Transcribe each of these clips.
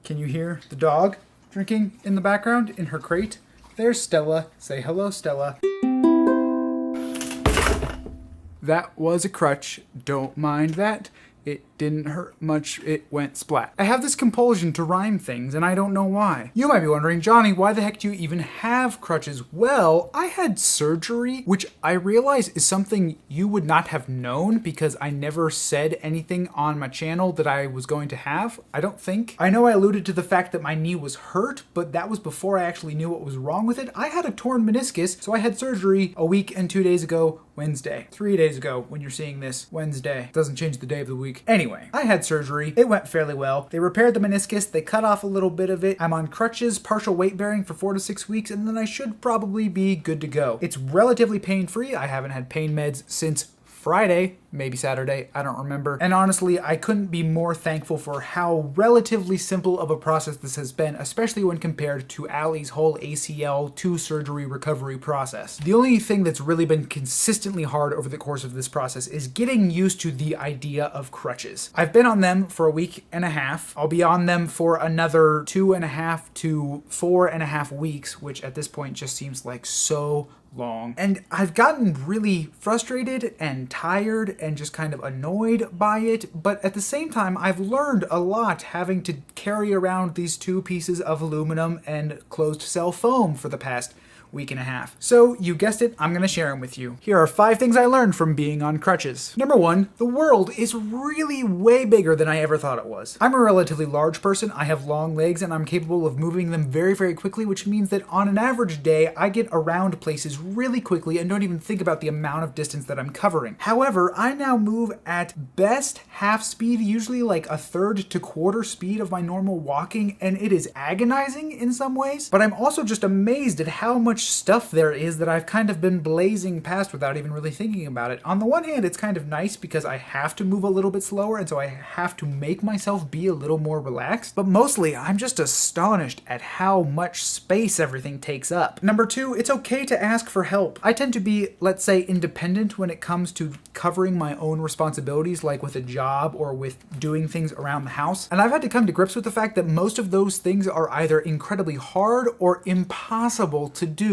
Can you hear the dog drinking in the background in her crate? There's Stella. Say hello, Stella. That was a crutch. Don't mind that. It didn't hurt much, it went splat. I have this compulsion to rhyme things, and I don't know why. You might be wondering, Johnny, why the heck do you even have crutches? Well, I had surgery, which I realize is something you would not have known because I never said anything on my channel that I was going to have, I don't think. I know I alluded to the fact that my knee was hurt, but that was before I actually knew what was wrong with it. I had a torn meniscus, so I had surgery a week and 2 days ago, Wednesday. 3 days ago when you're seeing this, Wednesday. Doesn't change the day of the week. Anyway, I had surgery. It went fairly well. They repaired the meniscus. They cut off a little bit of it. I'm on crutches, partial weight bearing for 4 to 6 weeks, and then I should probably be good to go. It's relatively pain-free. I haven't had pain meds since Friday, maybe Saturday, I don't remember. And honestly, I couldn't be more thankful for how relatively simple of a process this has been, especially when compared to Allie's whole ACL to surgery recovery process. The only thing that's really been consistently hard over the course of this process is getting used to the idea of crutches. I've been on them for a week and a half. I'll be on them for another 2.5 to 4.5 weeks, which at this point just seems like so long. And I've gotten really frustrated and tired and just kind of annoyed by it, but at the same time, I've learned a lot having to carry around these 2 pieces of aluminum and closed cell foam for the past week and a half. So you guessed it, I'm gonna share them with you. Here are 5 things I learned from being on crutches. Number 1, the world is really way bigger than I ever thought it was. I'm a relatively large person, I have long legs, and I'm capable of moving them very, very quickly, which means that on an average day, I get around places really quickly and don't even think about the amount of distance that I'm covering. However, I now move at best half speed, usually like a third to quarter speed of my normal walking, and it is agonizing in some ways, but I'm also just amazed at how much stuff there is that I've kind of been blazing past without even really thinking about it. On the one hand, it's kind of nice because I have to move a little bit slower, and so I have to make myself be a little more relaxed, but mostly I'm just astonished at how much space everything takes up. Number 2, it's okay to ask for help. I tend to be, let's say, independent when it comes to covering my own responsibilities, like with a job or with doing things around the house, and I've had to come to grips with the fact that most of those things are either incredibly hard or impossible to do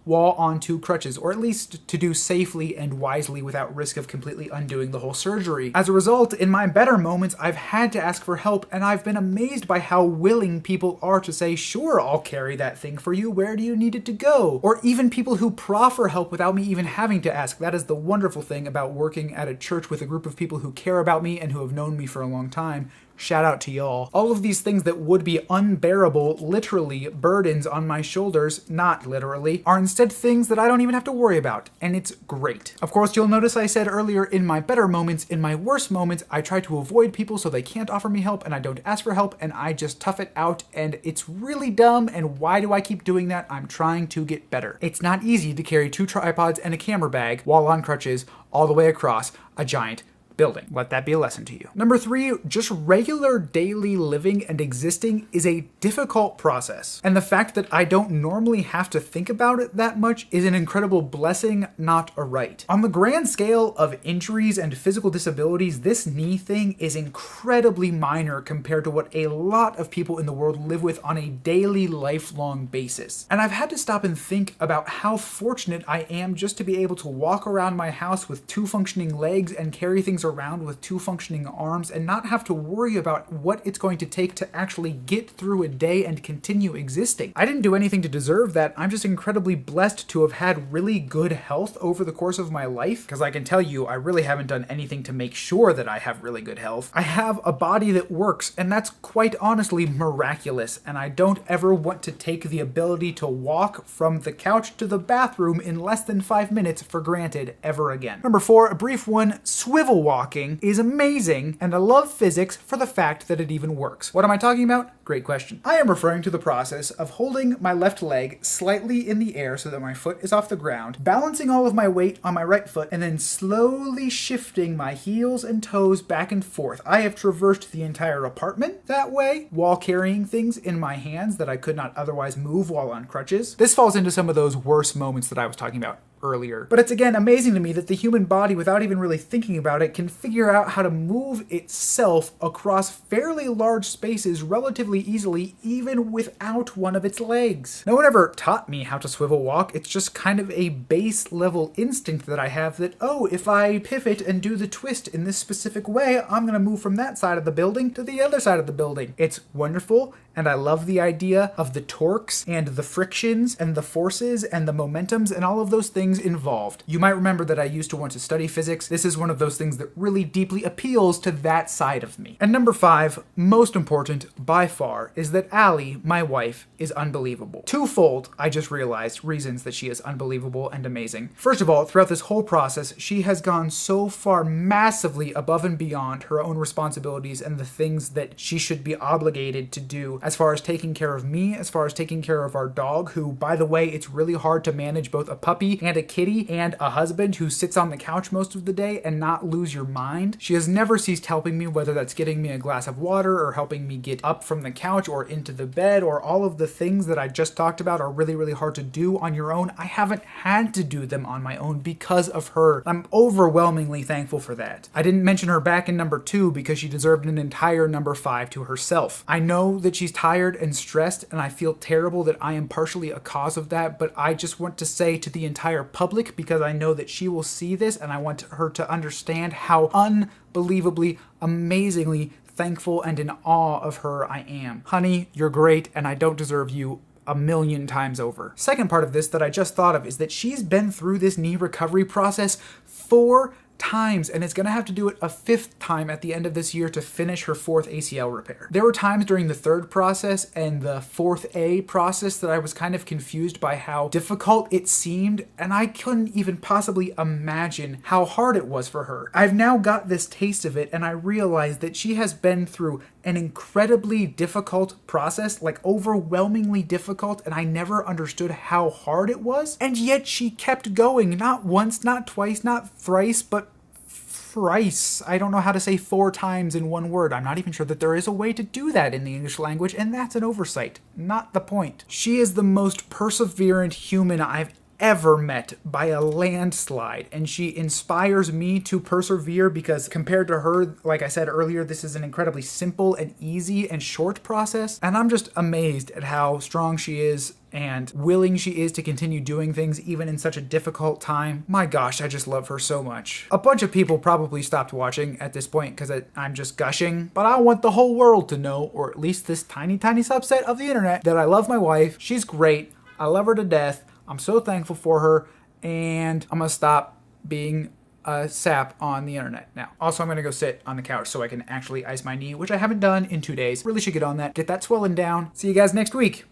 while on 2 crutches, or at least to do safely and wisely without risk of completely undoing the whole surgery. As a result, in my better moments, I've had to ask for help, and I've been amazed by how willing people are to say, sure, I'll carry that thing for you, where do you need it to go? Or even people who proffer help without me even having to ask. That is the wonderful thing about working at a church with a group of people who care about me and who have known me for a long time. Shout out to y'all. All of these things that would be unbearable, literally, burdens on my shoulders, not literally, are instead things that I don't even have to worry about, and it's great. Of course, you'll notice I said earlier, in my better moments, in my worst moments, I try to avoid people so they can't offer me help, and I don't ask for help, and I just tough it out, and it's really dumb, and why do I keep doing that? I'm trying to get better. It's not easy to carry 2 tripods and a camera bag while on crutches all the way across a giant building. Let that be a lesson to you. Number 3, just regular daily living and existing is a difficult process. And the fact that I don't normally have to think about it that much is an incredible blessing, not a right. On the grand scale of injuries and physical disabilities, this knee thing is incredibly minor compared to what a lot of people in the world live with on a daily, lifelong basis. And I've had to stop and think about how fortunate I am just to be able to walk around my house with 2 functioning legs and carry things around with 2 functioning arms and not have to worry about what it's going to take to actually get through a day and continue existing. I didn't do anything to deserve that. I'm just incredibly blessed to have had really good health over the course of my life, because I can tell you I really haven't done anything to make sure that I have really good health. I have a body that works, and that's quite honestly miraculous, and I don't ever want to take the ability to walk from the couch to the bathroom in less than 5 minutes for granted ever again. Number 4, a brief one, Swivel-walking is amazing, and I love physics for the fact that it even works. What am I talking about? Great question. I am referring to the process of holding my left leg slightly in the air so that my foot is off the ground, balancing all of my weight on my right foot, and then slowly shifting my heels and toes back and forth. I have traversed the entire apartment that way while carrying things in my hands that I could not otherwise move while on crutches. This falls into some of those worst moments that I was talking about earlier. But it's again amazing to me that the human body, without even really thinking about it, can figure out how to move itself across fairly large spaces relatively easily, even without one of its legs. No one ever taught me how to swivel walk. It's just kind of a base level instinct that I have that, oh, if I pivot and do the twist in this specific way, I'm gonna move from that side of the building to the other side of the building. It's wonderful, and I love the idea of the torques and the frictions and the forces and the momentums and all of those things involved. You might remember that I used to want to study physics. This is one of those things that really deeply appeals to that side of me. And number 5, most important by far, is that Allie, my wife, is unbelievable. Twofold, I just realized, reasons that she is unbelievable and amazing. First of all, throughout this whole process, she has gone so far massively above and beyond her own responsibilities and the things that she should be obligated to do, as far as taking care of me, as far as taking care of our dog, who, by the way, it's really hard to manage both a puppy and a kitty and a husband who sits on the couch most of the day and not lose your mind. She has never ceased helping me, whether that's getting me a glass of water or helping me get up from the couch or into the bed, or all of the things that I just talked about are really, really hard to do on your own. I haven't had to do them on my own because of her. I'm overwhelmingly thankful for that. I didn't mention her back in number 2 because she deserved an entire number 5 to herself. I know that she's tired and stressed, and I feel terrible that I am partially a cause of that, but I just want to say to the entire public, because I know that she will see this, and I want her to understand how unbelievably, amazingly thankful and in awe of her I am. Honey, you're great, and I don't deserve you a million times over. Second part of this that I just thought of is that she's been through this knee recovery process 4 times, and is going to have to do it a 5th time at the end of this year to finish her 4th ACL repair. There were times during the 3rd process and the 4th A process that I was kind of confused by how difficult it seemed, and I couldn't even possibly imagine how hard it was for her. I've now got this taste of it, and I realize that she has been through an incredibly difficult process, like overwhelmingly difficult, and I never understood how hard it was, and yet she kept going, not once, not twice, not thrice, but thrice. I don't know how to say 4 times in one word. I'm not even sure that there is a way to do that in the English language, and that's an oversight. Not the point. She is the most perseverant human I've ever met by a landslide, and she inspires me to persevere because compared to her, like I said earlier, this is an incredibly simple and easy and short process, and I'm just amazed at how strong she is and willing she is to continue doing things even in such a difficult time. My gosh, I just love her so much. A bunch of people probably stopped watching at this point because I'm just gushing, but I want the whole world to know, or at least this tiny subset of the internet, that I love my wife. She's great. I love her to death. I'm so thankful for her, and I'm gonna stop being a sap on the internet now. Also, I'm gonna go sit on the couch so I can actually ice my knee, which I haven't done in 2 days. Really should get on that, get that swelling down. See you guys next week.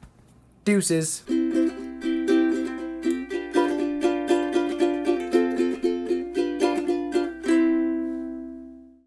Deuces.